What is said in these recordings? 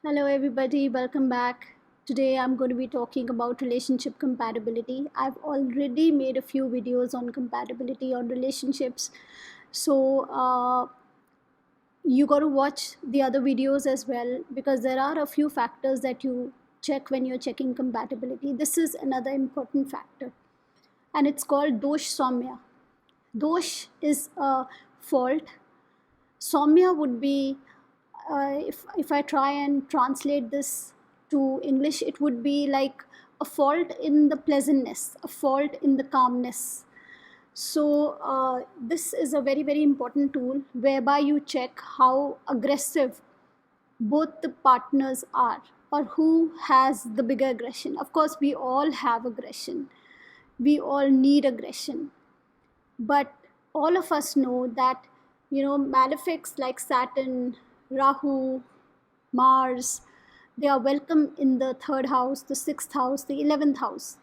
Hello, everybody. Welcome back. Today, I'm going to be talking about relationship compatibility. I've already made a few videos on compatibility on relationships. So, you got to watch the other videos as well because there are a few factors that you check when you're checking compatibility. This is another important factor, and it's called dosh soumya. Dosh is a fault. Soumya would be if I try and translate this to English, it would be like a fault in the pleasantness, a fault in the calmness. So this is a very important tool whereby you check how aggressive both the partners are or who has the bigger aggression. Of course, we all have aggression. We all need aggression. But all of us know that, malefics like Saturn, Rahu, Mars, they are welcome in the third house, the sixth house, the 11th house.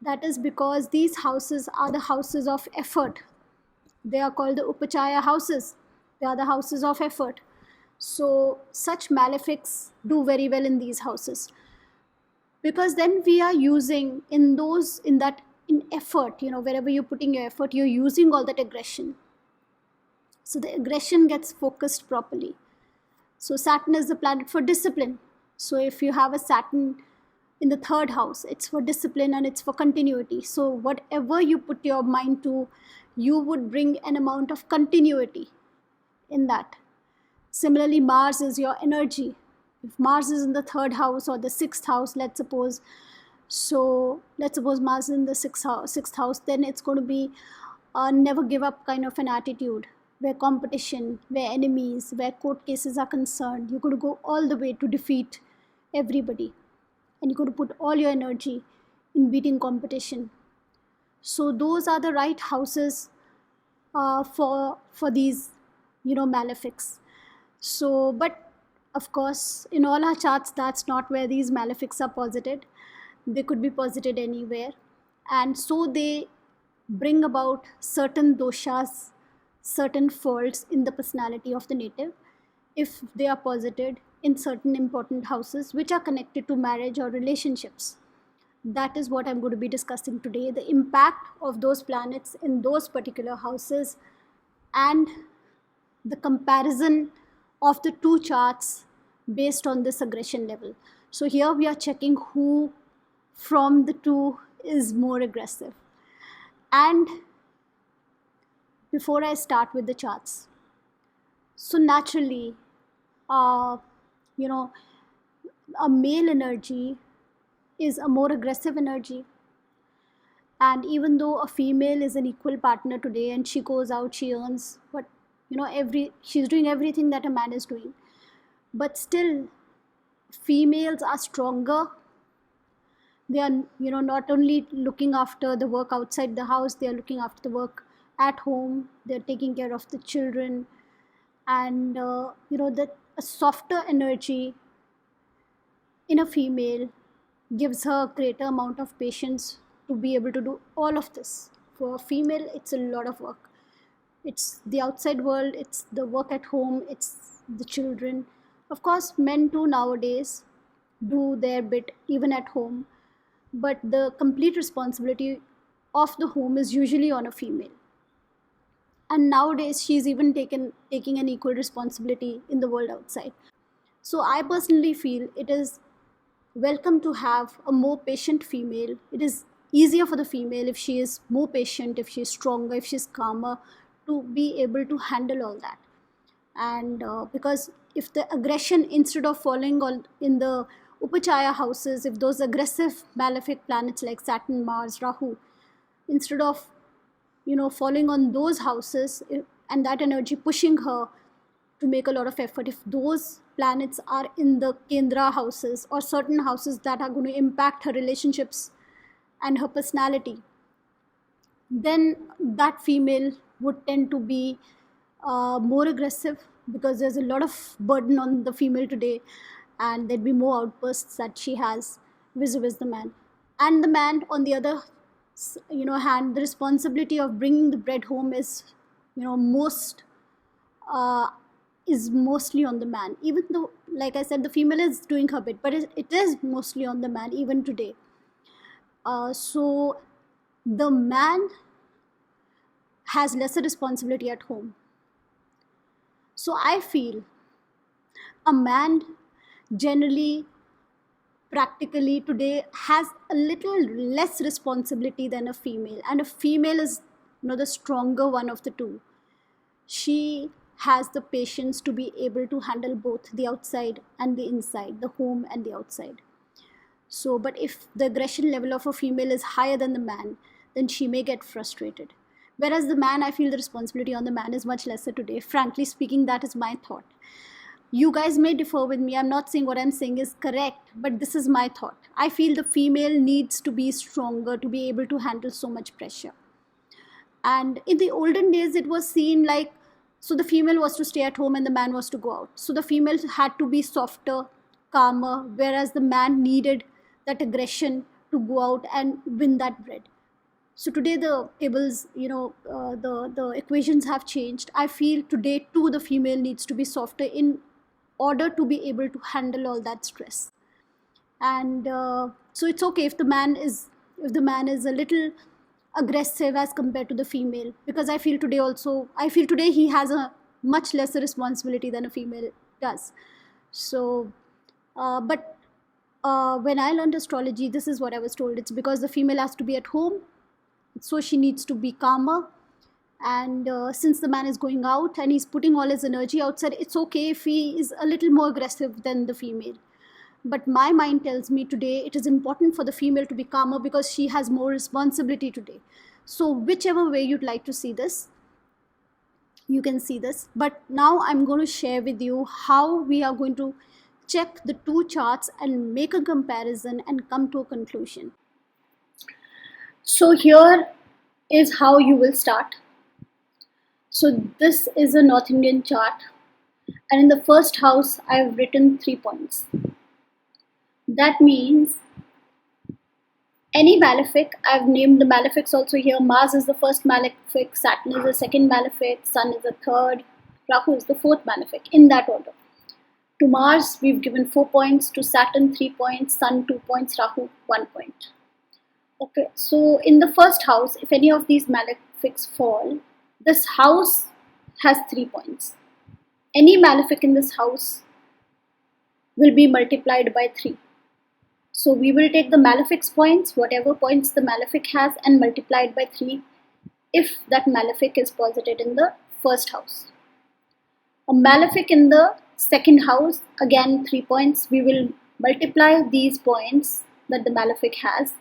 That is because these houses are the houses of effort. They are called the Upachaya houses. They are the houses of effort. So such malefics do very well in these houses. Because then we are using in effort, wherever you're putting your effort, you're using all that aggression. So the aggression gets focused properly. So Saturn is the planet for discipline. So if you have a Saturn in the third house, it's for discipline and it's for continuity. So whatever you put your mind to, you would bring an amount of continuity in that. Similarly, Mars is your energy. If Mars is in the third house or the sixth house, let's suppose Mars is in the sixth house, then it's going to be a never give up kind of an attitude, where competition, where enemies, where court cases are concerned. You're going to go all the way to defeat everybody. And you're going to put all your energy in beating competition. So those are the right houses for these, malefics. So, but of course, in all our charts, that's not where these malefics are posited. They could be posited anywhere. And so they bring about certain doshas, certain faults in the personality of the native if they are posited in certain important houses which are connected to marriage or relationships. That is what I'm going to be discussing today, the impact of those planets in those particular houses and the comparison of the two charts based on this aggression level. So here we are checking who from the two is more aggressive. And before I start with the charts, so naturally, a male energy is a more aggressive energy. And even though a female is an equal partner today and she goes out, she earns, but she's doing everything that a man is doing. But still, females are stronger. They are, not only looking after the work outside the house, they are looking after the work at home. They're taking care of the children. And, that a softer energy in a female gives her a greater amount of patience to be able to do all of this. For a female, it's a lot of work. It's the outside world, it's the work at home, it's the children. Of course, men too nowadays do their bit even at home, but the complete responsibility of the home is usually on a female. And nowadays, she's even taking an equal responsibility in the world outside. So I personally feel it is welcome to have a more patient female. It is easier for the female if she is more patient, if she is stronger, if she is calmer, to be able to handle all that. And because if the aggression, instead of falling on in the Upachaya houses, if those aggressive malefic planets like Saturn, Mars, Rahu, instead of falling on those houses and that energy pushing her to make a lot of effort, if those planets are in the Kendra houses or certain houses that are going to impact her relationships and her personality, then that female would tend to be more aggressive, because there's a lot of burden on the female today, and there'd be more outbursts that she has vis-a-vis the man. And the man, on the other hand, the responsibility of bringing the bread home is most is mostly on the man, even though, like I said, the female is doing her bit, but it is mostly on the man even today. So the man has lesser responsibility at home. So I feel a man generally, practically today, has a little less responsibility than a female, and a female is, the stronger one of the two. She has the patience to be able to handle both the outside and the inside, the home and the outside. So, but if the aggression level of a female is higher than the man, then she may get frustrated. Whereas the man, I feel the responsibility on the man is much lesser today. Frankly speaking, that is my thought. You guys may differ with me. I'm not saying what I'm saying is correct, but this is my thought. I feel the female needs to be stronger to be able to handle so much pressure. And in the olden days, it was seen like, so the female was to stay at home and the man was to go out. So the female had to be softer, calmer, whereas the man needed that aggression to go out and win that bread. So today the tables, the equations have changed. I feel today too the female needs to be softer in order to be able to handle all that stress. And so it's okay if the man is a little aggressive as compared to the female, because I feel today he has a much lesser responsibility than a female does. So but when I learned astrology, this is what I was told. It's because the female has to be at home, so she needs to be calmer. And since the man is going out and he's putting all his energy outside, it's okay if he is a little more aggressive than the female. But my mind tells me today it is important for the female to be calmer because she has more responsibility today. So whichever way you'd like to see this, you can see this. But now I'm going to share with you how we are going to check the two charts and make a comparison and come to a conclusion. So here is how you will start. So this is a North Indian chart, and in the first house I've written 3 points. That means any malefic, I've named the malefics also here. Mars is the first malefic, Saturn is the second malefic, Sun is the third, Rahu is the fourth malefic, in that order. To Mars we've given 4 points, to Saturn 3 points, Sun 2 points, Rahu 1 point. Okay, so in the first house, if any of these malefics fall, this house has 3 points. Any malefic in this house will be multiplied by 3. So we will take the malefic's points, whatever points the malefic has, and multiply it by 3 if that malefic is posited in the first house. A malefic in the second house, again 3 points. We will multiply these points that the malefic has,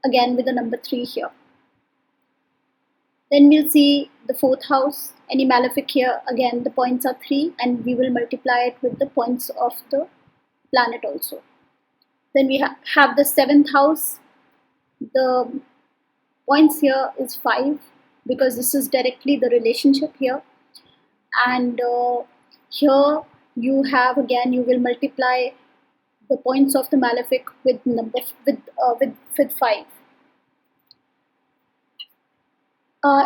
again with the number 3 here. Then we'll see the fourth house, any malefic here, again the points are 3, and we will multiply it with the points of the planet also. Then we have the seventh house. The points here is 5 because this is directly the relationship here. And here you have, again, you will multiply the points of the malefic with 5.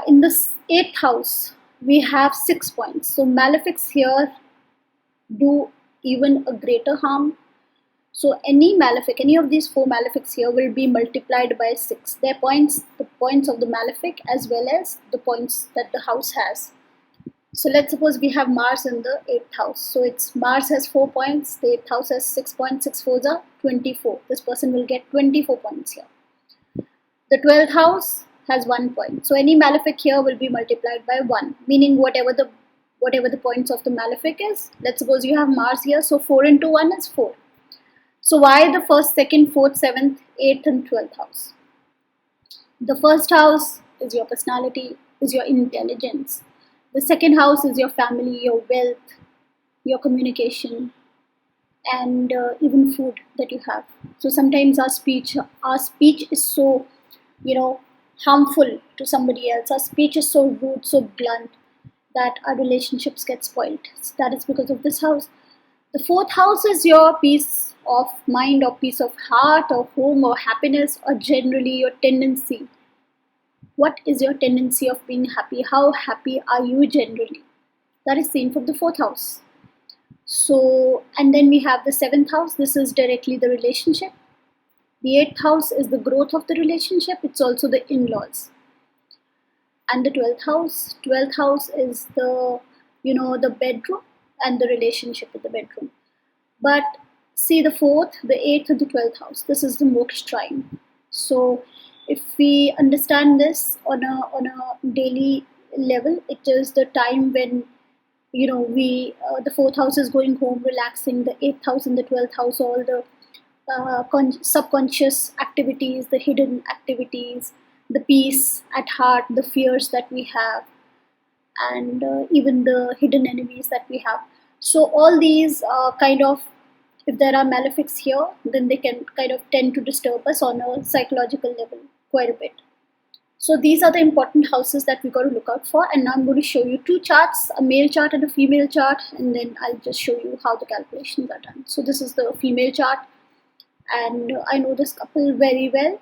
In the 8th house, we have 6 points. So malefics here do even a greater harm. So any malefic, any of these 4 malefics here will be multiplied by 6. Their points, the points of the malefic as well as the points that the house has. So let's suppose we have Mars in the 8th house. So it's Mars has 4 points, the 8th house has 6 points, 6 4s are 24. This person will get 24 points here. The 12th house has 1 point. So any malefic here will be multiplied by 1, meaning whatever the points of the malefic is. Let's suppose you have Mars here, so 4 into 1 is 4. So why the 1st, 2nd, 4th, 7th, 8th and 12th house? The first house is your personality, is your intelligence. The second house is your family, your wealth, your communication, and even food that you have. So sometimes our speech is so, harmful to somebody else. Our speech is so rude, so blunt that our relationships get spoiled. So that is because of this house. The 4th house is your peace of mind or peace of heart or home or happiness, or generally your tendency. What is your tendency of being happy? How happy are you generally? That is seen from the 4th house. So, and then we have the 7th house. This is directly the relationship. The 8th house is the growth of the relationship. It's also the in-laws. And the 12th house is the, the bedroom and the relationship with the bedroom. But see, the 4th, the 8th, and the 12th house, this is the moksha trine. So if we understand this on a daily level, it is the time when we the 4th house is going home, relaxing. The 8th house and the 12th house, all the subconscious activities, the hidden activities, the peace at heart, the fears that we have, and even the hidden enemies that we have. So all these kind of, if there are malefics here, then they can kind of tend to disturb us on a psychological level quite a bit. So these are the important houses that we got to look out for. And now I'm going to show you two charts, a male chart and a female chart, and then I'll just show you how the calculations are done. So this is the female chart, and I know this couple very well.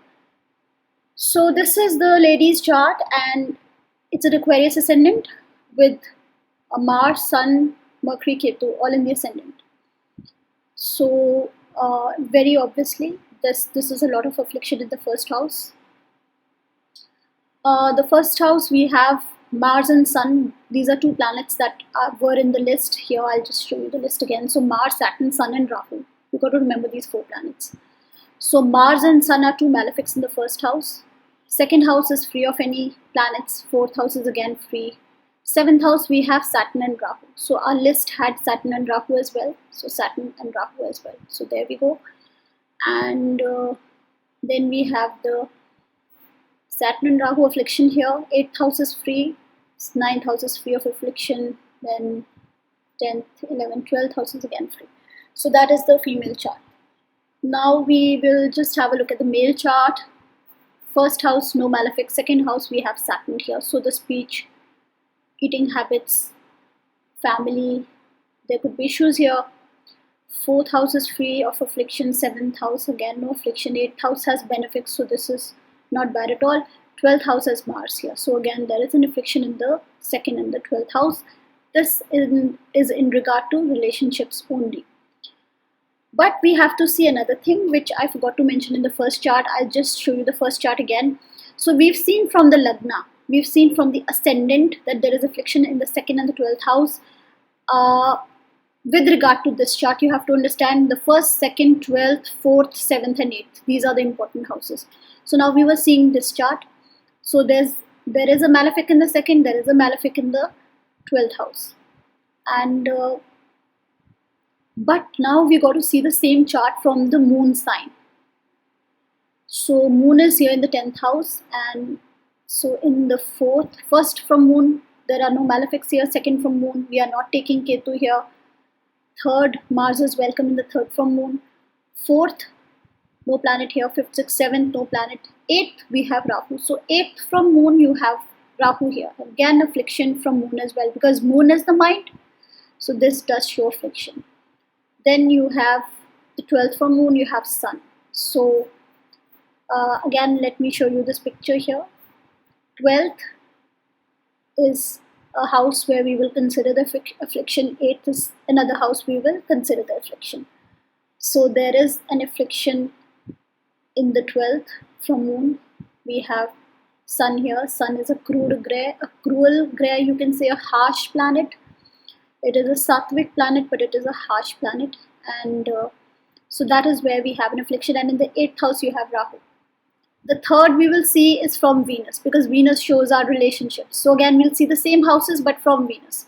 So this is the lady's chart, and it's an Aquarius ascendant with a Mars, Sun, Mercury, Ketu, all in the ascendant. So very obviously, this is a lot of affliction in the first house. The first house, we have Mars and Sun. These are two planets that were in the list here. I'll just show you the list again. So Mars, Saturn, Sun, and Rahu. You've got to remember these 4 planets. So Mars and Sun are two malefics in the first house. Second house is free of any planets. 4th house is again free. 7th house, we have Saturn and Rahu. So our list had Saturn and Rahu as well. So Saturn and Rahu as well. So there we go. And then we have the Saturn and Rahu affliction here. 8th house is free. 9th house is free of affliction. Then 10th, 11th, 12th house is again free. So that is the female chart. Now we will just have a look at the male chart. First house, no malefic. Second house, we have Saturn here. So the speech, eating habits, family, there could be issues here. 4th house is free of affliction. 7th house, again no affliction. 8th house has benefics, so this is not bad at all. 12th house has Mars here. So again, there is an affliction in the 2nd and the 12th house. This is in regard to relationships only. But we have to see another thing which I forgot to mention in the first chart. I'll just show you the first chart again. So we've seen from the Lagna, we've seen from the ascendant that there is affliction in the 2nd and the 12th house. With regard to this chart, you have to understand the 1st, 2nd, 12th, 4th, 7th, and 8th. These are the important houses. So now we were seeing this chart. So there is a malefic in the 2nd, there is a malefic in the 12th house. And but now we got to see the same chart from the moon sign. So moon is here in the 10th house, and so in the 4th, first from moon, there are no malefics here. 2nd from moon, we are not taking Ketu here. 3rd, Mars is welcome in the 3rd from moon. 4th, no planet here. 5th, 6th, 7th, no planet. 8th, we have Rahu. So 8th from moon, you have Rahu here. Again, affliction from moon as well, because moon is the mind. So this does show affliction. Then you have the 12th from moon, you have Sun. So again, let me show you this picture here. 12th is a house where we will consider the affliction. 8th is another house we will consider the affliction. So there is an affliction in the 12th from moon. We have Sun here. Sun is a cruel grey, you can say, a harsh planet. It is a sattvic planet, but it is a harsh planet. And so that is where we have an affliction. And in the 8th house, you have Rahu. The 3rd we will see is from Venus, because Venus shows our relationships. So again, we'll see the same houses, but from Venus.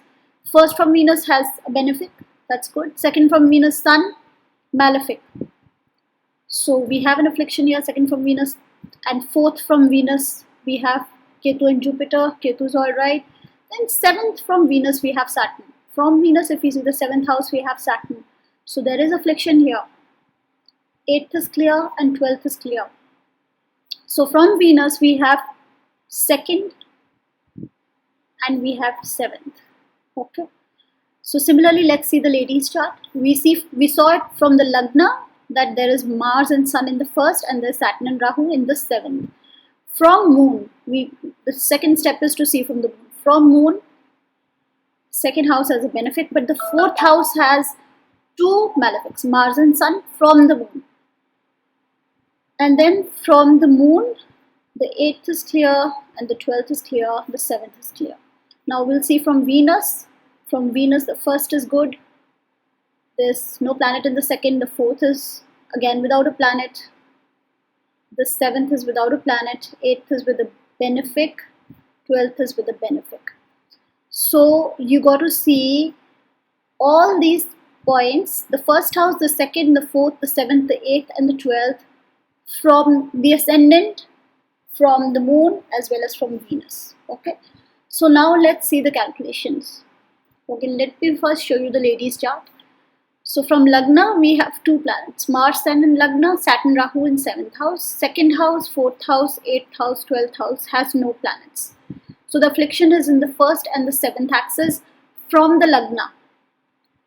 First from Venus has a benefic. That's good. 2nd from Venus, Sun, malefic. So we have an affliction here. 2nd from Venus. And 4th from Venus, we have Ketu and Jupiter. Ketu is alright. Then 7th from Venus, we have Saturn. From Venus, if we see the 7th house, we have Saturn. So there is affliction here. 8th is clear and 12th is clear. So from Venus, we have 2nd and we have 7th. Okay. So similarly, let's see the lady's chart. We saw it from the Lagna that there is Mars and Sun in the 1st and there's Saturn and Rahu in the 7th. From moon, the second step is to see from the moon. From moon, 2nd house has a benefit, but the 4th house has two malefics, Mars and Sun, from the moon. And then from the moon, the 8th is clear, and the 12th is clear, the 7th is clear. Now we'll see from Venus. From Venus, the 1st is good. There's no planet in the 2nd. The 4th is again without a planet. The 7th is without a planet. 8th is with a benefic. 12th is with a benefic. So you got to see all these points, the first house, the 2nd, the 4th, the 7th, the 8th, and the 12th, from the ascendant, from the moon, as well as from Venus. Okay, so now let's see the calculations. Okay, let me first show you the ladies chart. So from Lagna, we have two planets, Mars, Sun in Lagna, Saturn, Rahu in 7th house. 2nd house, 4th house, 8th house, 12th house has no planets. So the affliction is in the 1st and the 7th axis from the Lagna,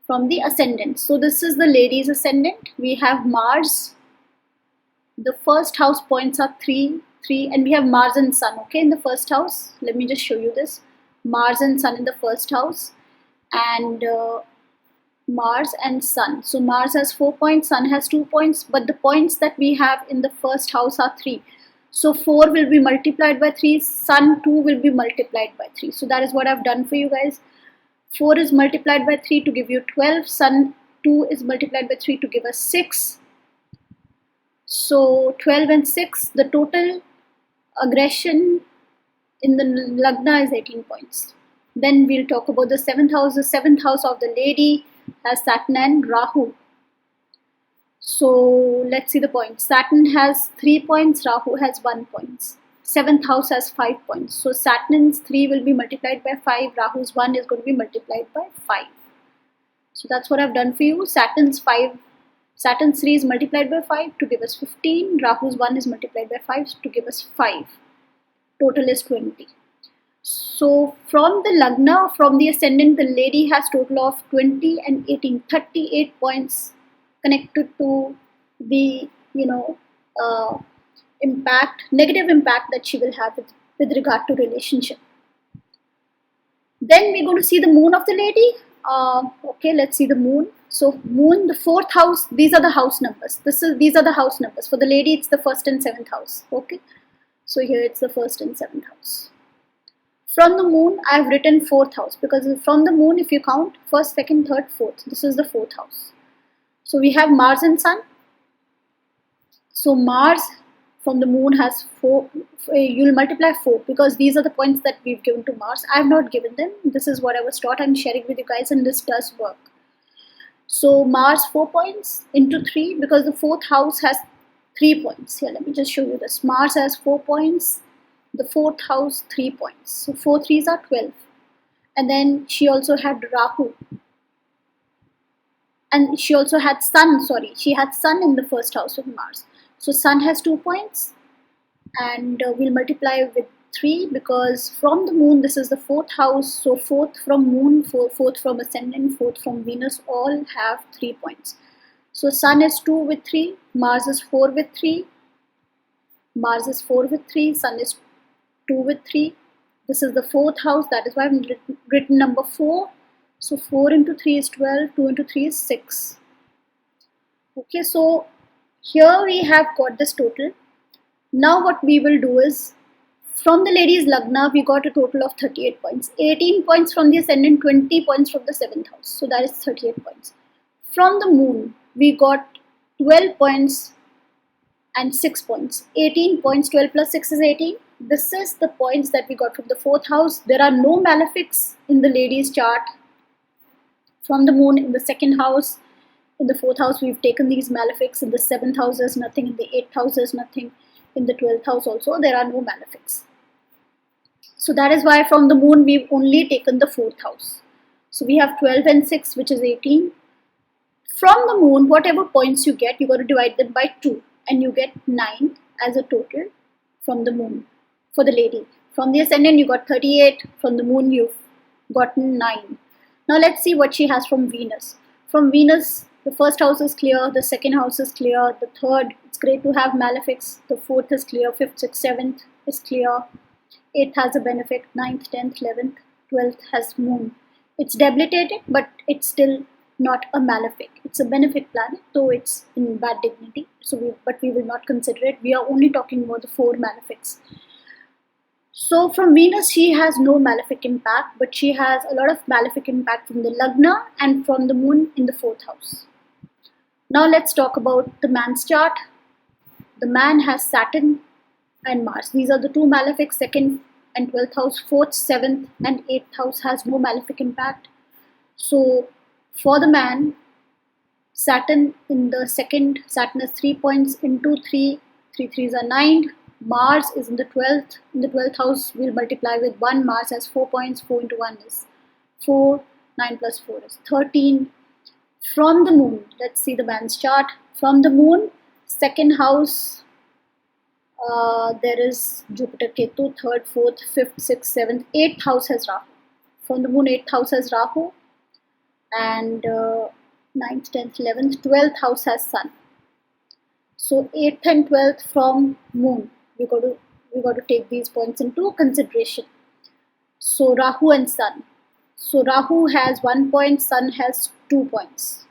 from the ascendant. So this is the ladies ascendant. We have Mars. The first house points are 3, 3, and we have Mars and Sun, okay, in the first house. Let me just show you this. Mars and Sun in the first house, and Mars and Sun. So Mars has 4 points, Sun has 2 points, but the points that we have in the first house are 3. So 4 will be multiplied by 3, Sun 2 will be multiplied by 3. So that is what I've done for you guys. 4 is multiplied by 3 to give you 12, Sun 2 is multiplied by 3 to give us 6. So 12 and 6, the total aggression in the Lagna is 18 points. Then we'll talk about the 7th house. The 7th house of the lady has Saturn and Rahu. So let's see the points. Saturn has 3 points, Rahu has 1 point. 7th house has 5 points. So Saturn's 3 will be multiplied by 5, Rahu's 1 is going to be multiplied by 5. So that's what I've done for you. Saturn's 3 is multiplied by 5 to give us 15. Rahu's 1 is multiplied by 5 to give us 5. Total is 20. So from the Lagna, from the ascendant, the lady has total of 20 and 18, 38 points connected to the, negative impact that she will have with regard to relationship. Then we're going to see the moon of the lady. Okay, let's see the moon. So moon, the 4th house, these are the house numbers. These are the house numbers. For the lady, it's the 1st and 7th house. Okay, so here it's the 1st and 7th house. From the moon, I have written 4th house because from the moon, if you count 1st, 2nd, 3rd, 4th, this is the 4th house. So we have Mars and Sun. So Mars from the moon has 4. You'll multiply 4 because these are the points that we've given to Mars. I have not given them. This is what I was taught. I'm sharing with you guys, and this does work. So Mars 4 points into 3 because the 4th house has 3 points. Here, let me just show you this. Mars has 4 points. The 4th house 3 points. So 4 3s are 12. And then she also had Rahu. And she also had Sun, she had Sun in the 1st house of Mars. So Sun has 2 points, and we'll multiply with 3 because from the moon, this is the 4th house. So 4th from moon, 4th from ascendant, 4th from Venus, all have 3 points. So Sun is 2 with 3, Mars is 4 with 3, Mars is 4 with 3, Sun is 2 with 3. This is the 4th house, that is why I've written number 4. So 4 into 3 is 12, 2 into 3 is 6. Okay, so here we have got this total. Now what we will do is, from the ladies Lagna, we got a total of 38 points. 18 points from the ascendant, 20 points from the 7th house. So that is 38 points. From the moon, we got 12 points and 6 points. 18 points, 12 plus 6 is 18. This is the points that we got from the 4th house. There are no malefics in the ladies chart. From the moon in the 2nd house, in the 4th house, we've taken these malefics. In the 7th house, there's nothing. In the 8th house, there's nothing. In the 12th house also, there are no malefics. So that is why from the moon, we've only taken the 4th house. So we have 12 and 6, which is 18. From the moon, whatever points you get, you got to divide them by 2. And you get 9 as a total from the moon for the lady. From the ascendant, you got 38. From the moon, you've gotten 9. Now let's see what she has from Venus. From Venus, the 1st house is clear, the 2nd house is clear, the 3rd, it's great to have malefics, the 4th is clear, 5th, 6th, 7th is clear, 8th has a benefic, 9th, 10th, 11th, 12th has moon. It's debilitated, but it's still not a malefic. It's a benefic planet, though it's in bad dignity. But we will not consider it. We are only talking about the 4 malefics. So from Venus, she has no malefic impact, but she has a lot of malefic impact from the Lagna and from the Moon in the 4th house. Now let's talk about the man's chart. The man has Saturn and Mars. These are the 2 malefics, 2nd and 12th house. 4th, 7th and 8th house has no malefic impact. So for the man, Saturn in the 2nd, Saturn has 3 points into 3, 3 threes are 9. Mars is in the 12th house. We'll multiply with 1. Mars has 4 points. 4 into 1 is 4. 9 plus 4 is 13. From the Moon, let's see the man's chart. From the Moon, 2nd house, there is Jupiter, Ketu. 3rd, 4th, 5th, 6th, 7th, 8th house has Rahu. From the Moon, 8th house has Rahu, and 9th, 10th, 11th, 12th house has Sun. So 8th and 12th from Moon, we got to take these points into consideration. So Rahu and Sun. So Rahu has 1 point, Sun has 2 points.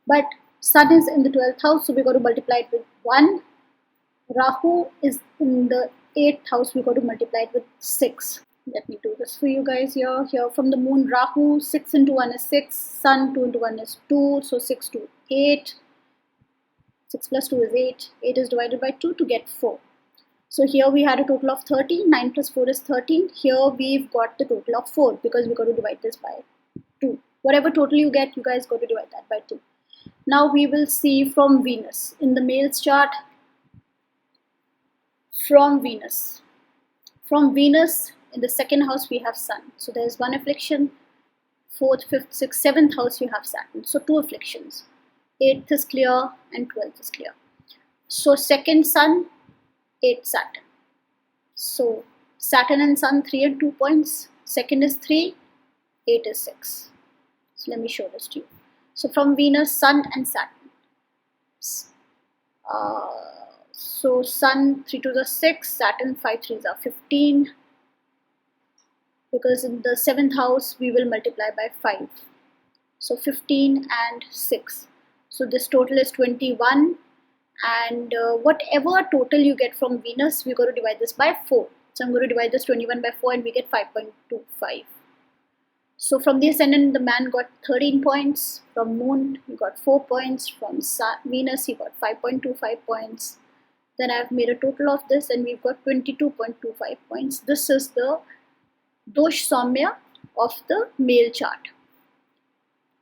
But Sun is in the 12th house, so we got to multiply it with 1. Rahu is in the 8th house, we got to multiply it with 6. Let me do this for you guys here. Here from the Moon, Rahu, 6 into 1 is 6. Sun, 2 into 1 is 2. So 6 to 8. 6 plus 2 is 8. 8 is divided by 2 to get 4. So here we had a total of 13. 9 plus 4 is 13. Here we've got the total of 4 because we got to divide this by 2. Whatever total you get, you guys got to divide that by 2. Now we will see from Venus. In the male's chart, from Venus, in the 2nd house we have Sun. So there is 1 affliction. 4th, 5th, 6th, 7th house we have Saturn. So 2 afflictions. 8th is clear and 12th is clear. So 2nd Sun, 8th Saturn. So Saturn and Sun, 3 and 2 points. 2nd is 3, 8 is 6. So let me show this to you. So from Venus, Sun and Saturn. So Sun 3 2s are 6, Saturn 5 3s are 15. Because in the 7th house we will multiply by 5. So 15 and 6. So this total is 21. And whatever total you get from Venus, we're going to divide this by 4. So I'm going to divide this 21 by 4 and we get 5.25. So from the ascendant, the man got 13 points. From Moon, he got 4 points. From Venus, he got 5.25 points. Then I've made a total of this and we've got 22.25 points. This is the Dosh Saumya of the male chart.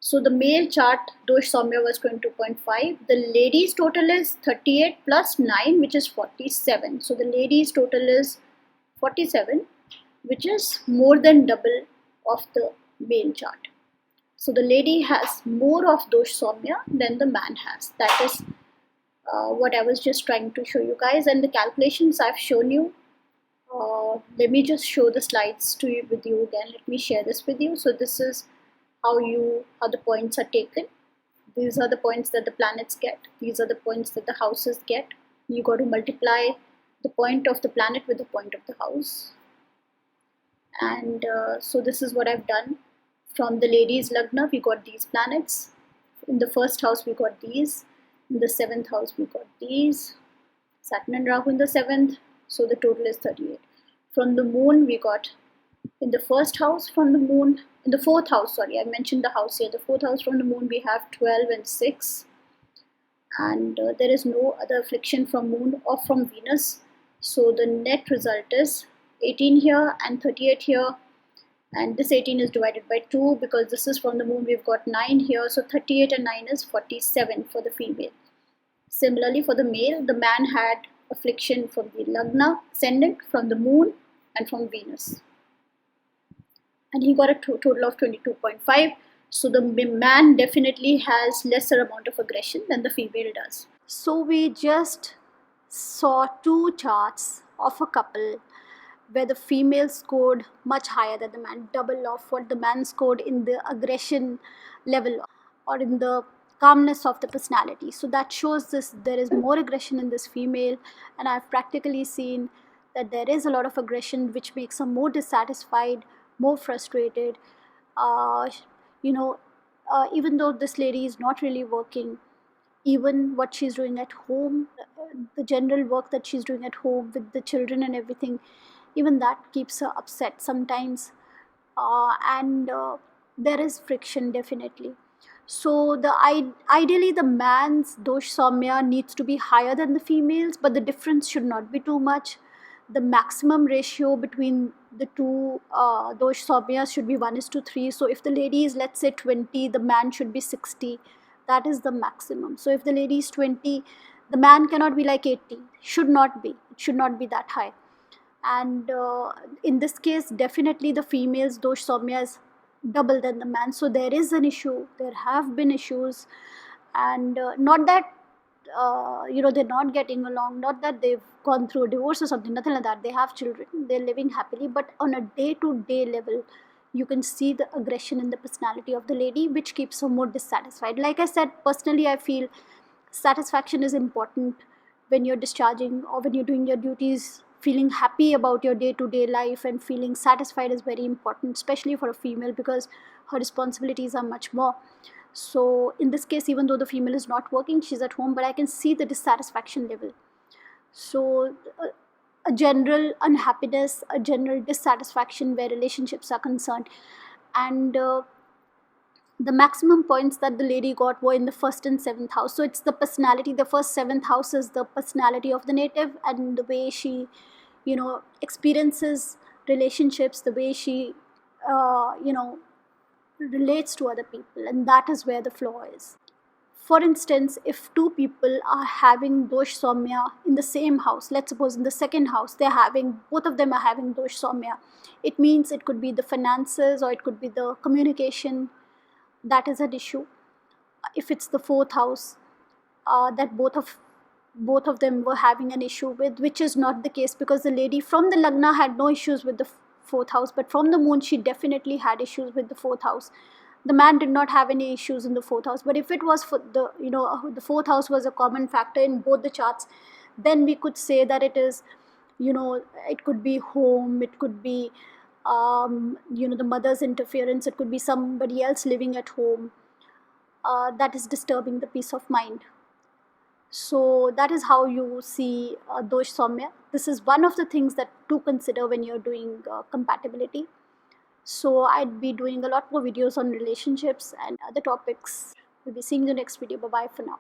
So the male chart, Dosh Saumya was 22.5. The lady's total is 38 plus 9, which is 47. So the lady's total is 47, which is more than double of the male chart. So the lady has more of Dosh Saumya than the man has. That is what I was just trying to show you guys, and the calculations I've shown you. Let me just show the slides with you again. Let me share this with you. So this is how the points are taken. These are the points that the planets get. These are the points that the houses get. You got to multiply the point of the planet with the point of the house. And so this is what I've done. From the lady's Lagna, we got these planets. In the 1st house, we got these. In the 7th house, we got these. Saturn and Rahu in the 7th. So the total is 38. From the Moon, we got in the 1st house from the Moon. In the 4th house, sorry, I mentioned the house here. The 4th house from the Moon, we have 12 and 6. And there is no other affliction from Moon or from Venus. So the net result is 18 here and 38 here. And this 18 is divided by 2 because this is from the Moon. We've got 9 here. So 38 and 9 is 47 for the female. Similarly, for the male, the man had affliction from the Lagna, ascendant, from the Moon and from Venus. And he got a total of 22.5. So the man definitely has lesser amount of aggression than the female does. So we just saw 2 charts of a couple where the female scored much higher than the man, double of what the man scored in the aggression level or in the calmness of the personality. So that shows there is more aggression in this female, and I've practically seen that there is a lot of aggression which makes her more dissatisfied, more frustrated, even though this lady is not really working, even what she's doing at home, the general work that she's doing at home with the children and everything, even that keeps her upset sometimes. And there is friction definitely. So ideally the man's dosh soumya needs to be higher than the females, but the difference should not be too much. The maximum ratio between the two dosh soumyas should be 1:3. So if the lady is, let's say, 20, the man should be 60. That is the maximum. So if the lady is 20, the man cannot be like 80. Should not be. It should not be that high. And in this case, definitely the female's dosh soumya is double than the man. So there is an issue. There have been issues, and not that they're not getting along, not that they've gone through a divorce or something, nothing like that. They have children, they're living happily, but on a day-to-day level, you can see the aggression in the personality of the lady, which keeps her more dissatisfied. Like I said, personally, I feel satisfaction is important when you're discharging or when you're doing your duties. Feeling happy about your day-to-day life and feeling satisfied is very important, especially for a female, because her responsibilities are much more. So in this case, even though the female is not working, she's at home, but I can see the dissatisfaction level. So a general unhappiness, a general dissatisfaction where relationships are concerned. And the maximum points that the lady got were in the first and seventh house. So it's the personality. The first seventh house is the personality of the native, and the way she, experiences relationships, the way she, relates to other people, and that is where the flaw is. For instance, if two people are having dosh soumya in the same house, let's suppose in the second house, both of them are having dosh soumya. It means it could be the finances or it could be the communication. That is an issue. If it's the fourth house that both of them were having an issue with, which is not the case, because the lady from the lagna had no issues with the fourth house, but from the moon she definitely had issues with the fourth house. The man did not have any issues in the fourth house, but if it was for the fourth house was a common factor in both the charts, then we could say that it is, it could be home, it could be the mother's interference, it could be somebody else living at home that is disturbing the peace of mind. So that is how you see dosh soumya. This is one of the things that to consider when you're doing compatibility. So I'd be doing a lot more videos on relationships and other topics. We'll be seeing you next video. Bye bye for now.